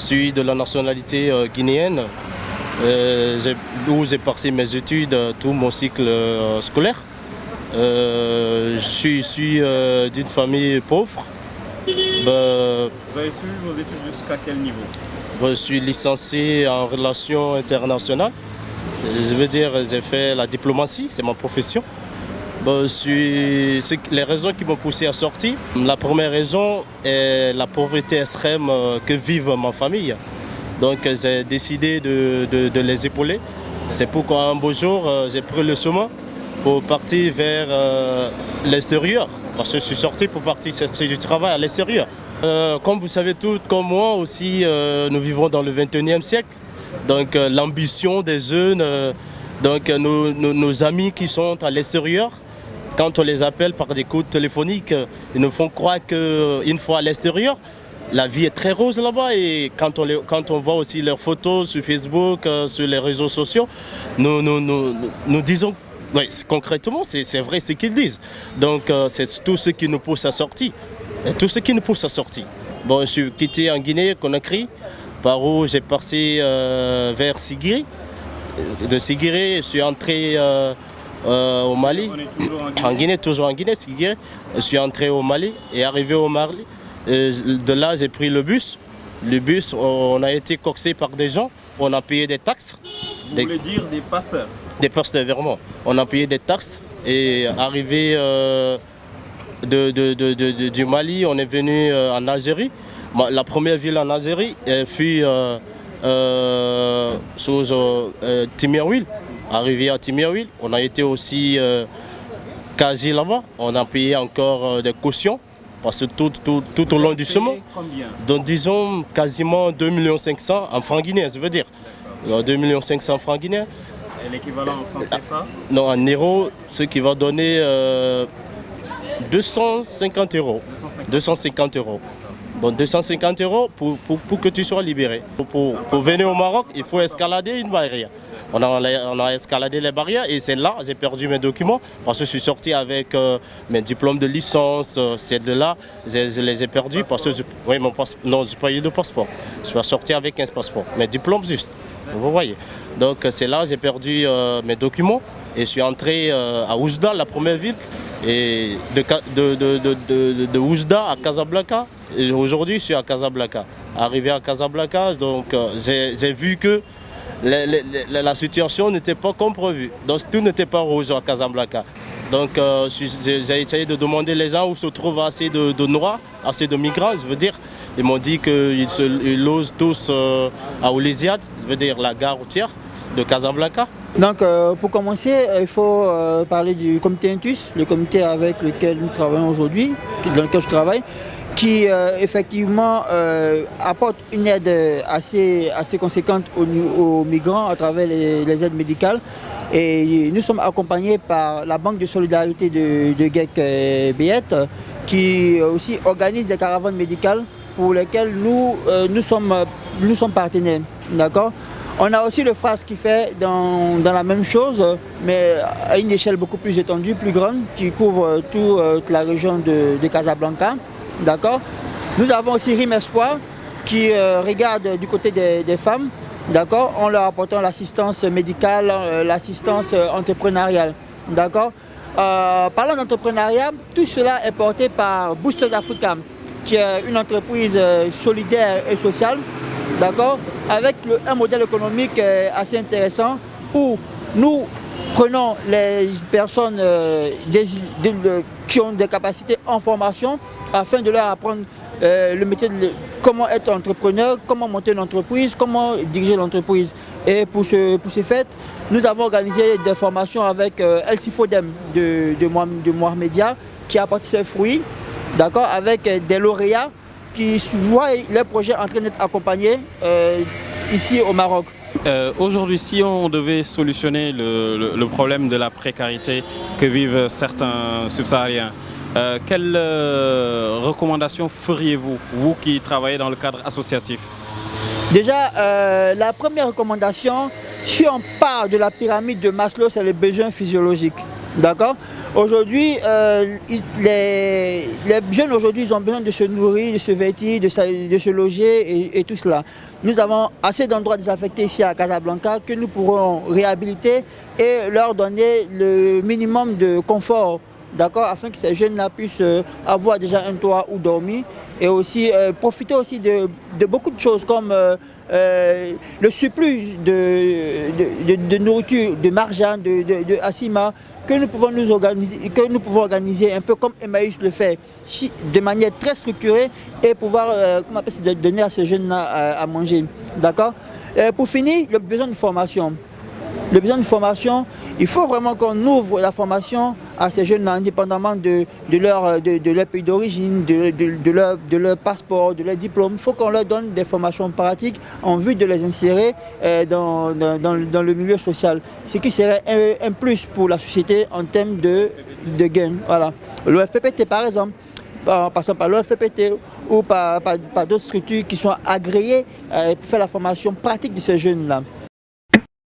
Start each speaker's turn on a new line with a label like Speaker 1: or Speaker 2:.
Speaker 1: suis de la nationalité guinéenne, où j'ai passé mes études, tout mon cycle scolaire. Je suis issu d'une famille pauvre.
Speaker 2: Vous avez suivi vos études jusqu'à quel niveau?
Speaker 1: Je suis licencié en relations internationales. Je veux dire, j'ai fait la diplomatie, c'est ma profession. Les raisons qui m'ont poussé à sortir. La première raison est la pauvreté extrême que vivent ma famille. Donc j'ai décidé de les épauler. C'est pourquoi un beau jour, j'ai pris le chemin pour partir vers l'extérieur. Parce que je suis sorti pour partir chercher du travail à l'extérieur. Comme vous savez tous, comme moi aussi, nous vivons dans le 21e siècle. Donc l'ambition des jeunes, nos amis qui sont à l'extérieur, quand on les appelle par des coups téléphoniques, ils nous font croire qu'une fois à l'extérieur, la vie est très rose là-bas. Et quand on voit aussi leurs photos sur Facebook, sur les réseaux sociaux, nous disons, oui, concrètement, c'est vrai ce qu'ils disent. Donc c'est tout ce qui nous pousse à sortir. Et tout ce qui nous pousse à sortir. Bon, je suis quitté en Guinée, Conakry, par où j'ai passé vers Sigiri. De Sigiri, je suis entré au Mali.
Speaker 2: On est toujours en Guinée.
Speaker 1: En Guinée, toujours en Guinée, Sigiri. Je suis entré au Mali et arrivé au Mali. De là, j'ai pris le bus. Le bus, on a été coxé par des gens. On a payé des taxes.
Speaker 2: Vous voulez dire des passeurs?
Speaker 1: Des passeurs, vraiment. On a payé des taxes et arrivé du Mali, on est venu en Algérie. La première ville en Algérie fut sous Timirwil. Arrivé à Timirwil, on a été aussi quasi là-bas. On a payé encore des cautions parce que tout au long du chemin.
Speaker 2: Combien?
Speaker 1: Donc disons quasiment 2 500 000 en francs guinéens, ça veut dire. 2 500 000 francs guinéens.
Speaker 2: Et l'équivalent en francs CFA?
Speaker 1: Non, en euros, ce qui va donner 250 euros. 250 euros. Bon, 250 euros pour que tu sois libéré. Pour venir au Maroc, il faut escalader une barrière. On a escaladé les barrières et c'est là que j'ai perdu mes documents parce que je suis sorti avec mes diplômes de licence. C'est de là je les ai perdus parce que je n'ai pas eu de passeport. Je suis sorti avec un passeport, mes diplômes juste. Vous voyez. Donc c'est là que j'ai perdu mes documents et je suis entré à Oujda, la première ville. Et de Oujda à Casablanca, aujourd'hui je suis à Casablanca. Arrivé à Casablanca, donc j'ai vu que la situation n'était pas comme prévu. Donc tout n'était pas rose à Casablanca. Donc j'ai essayé de demander les gens où se trouvent assez de Noirs, assez de migrants, je veux dire. Ils m'ont dit qu'ils logent tous à Oulésiade, je veux dire la gare routière de Casablanca.
Speaker 3: Donc pour commencer, il faut parler du comité Intus, le comité avec lequel nous travaillons aujourd'hui, dans lequel je travaille, qui effectivement apporte une aide assez conséquente aux migrants à travers les aides médicales. Et nous sommes accompagnés par la Banque de solidarité de Guec-Béette qui aussi organise des caravanes médicales pour lesquelles nous sommes partenaires. D'accord ? On a aussi le FRAS qui fait dans la même chose, mais à une échelle beaucoup plus étendue, plus grande, qui couvre toute la région de Casablanca. D'accord. Nous avons aussi RIM Espoir qui regarde du côté des femmes, d'accord, en leur apportant l'assistance médicale, l'assistance entrepreneuriale. D'accord. Parlant d'entrepreneuriat, tout cela est porté par Boosters Africa, qui est une entreprise solidaire et sociale. D'accord, avec un modèle économique assez intéressant où nous prenons les personnes qui ont des capacités en formation afin de leur apprendre le métier de comment être entrepreneur, comment monter une entreprise, comment diriger l'entreprise. Et pour ce fait, nous avons organisé des formations avec El Sifodem de Moire Média qui a apporté ses fruits, d'accord, avec des lauréats qui voient les projets en train d'être accompagnés ici au Maroc.
Speaker 2: Aujourd'hui, si on devait solutionner le problème de la précarité que vivent certains subsahariens, quelles recommandations feriez-vous, vous qui travaillez dans le cadre associatif?
Speaker 3: Déjà, la première recommandation, si on part de la pyramide de Maslow, c'est les besoins physiologiques. D'accord. Aujourd'hui, les jeunes aujourd'hui, ils ont besoin de se nourrir, de se vêtir, de se loger et tout cela. Nous avons assez d'endroits désaffectés ici à Casablanca que nous pourrons réhabiliter et leur donner le minimum de confort, d'accord, afin que ces jeunes-là puissent avoir déjà un toit où dormir et aussi profiter aussi de beaucoup de choses comme le surplus de nourriture, de marjane, de assima, que nous pouvons organiser un peu comme Emmaüs le fait, de manière très structurée et pouvoir donner à ces jeunes-là à manger. D'accord. Pour finir, le besoin de formation. Le besoin de formation, il faut vraiment qu'on ouvre la formation à ces jeunes indépendamment de leur pays d'origine, de leur passeport, de leur diplôme. Il faut qu'on leur donne des formations pratiques en vue de les insérer dans le milieu social. Ce qui serait un plus pour la société en termes de gain. Voilà. L'OFPPT par exemple, en passant par l'OFPPT ou par d'autres structures qui sont agréées pour faire la formation pratique de ces jeunes-là.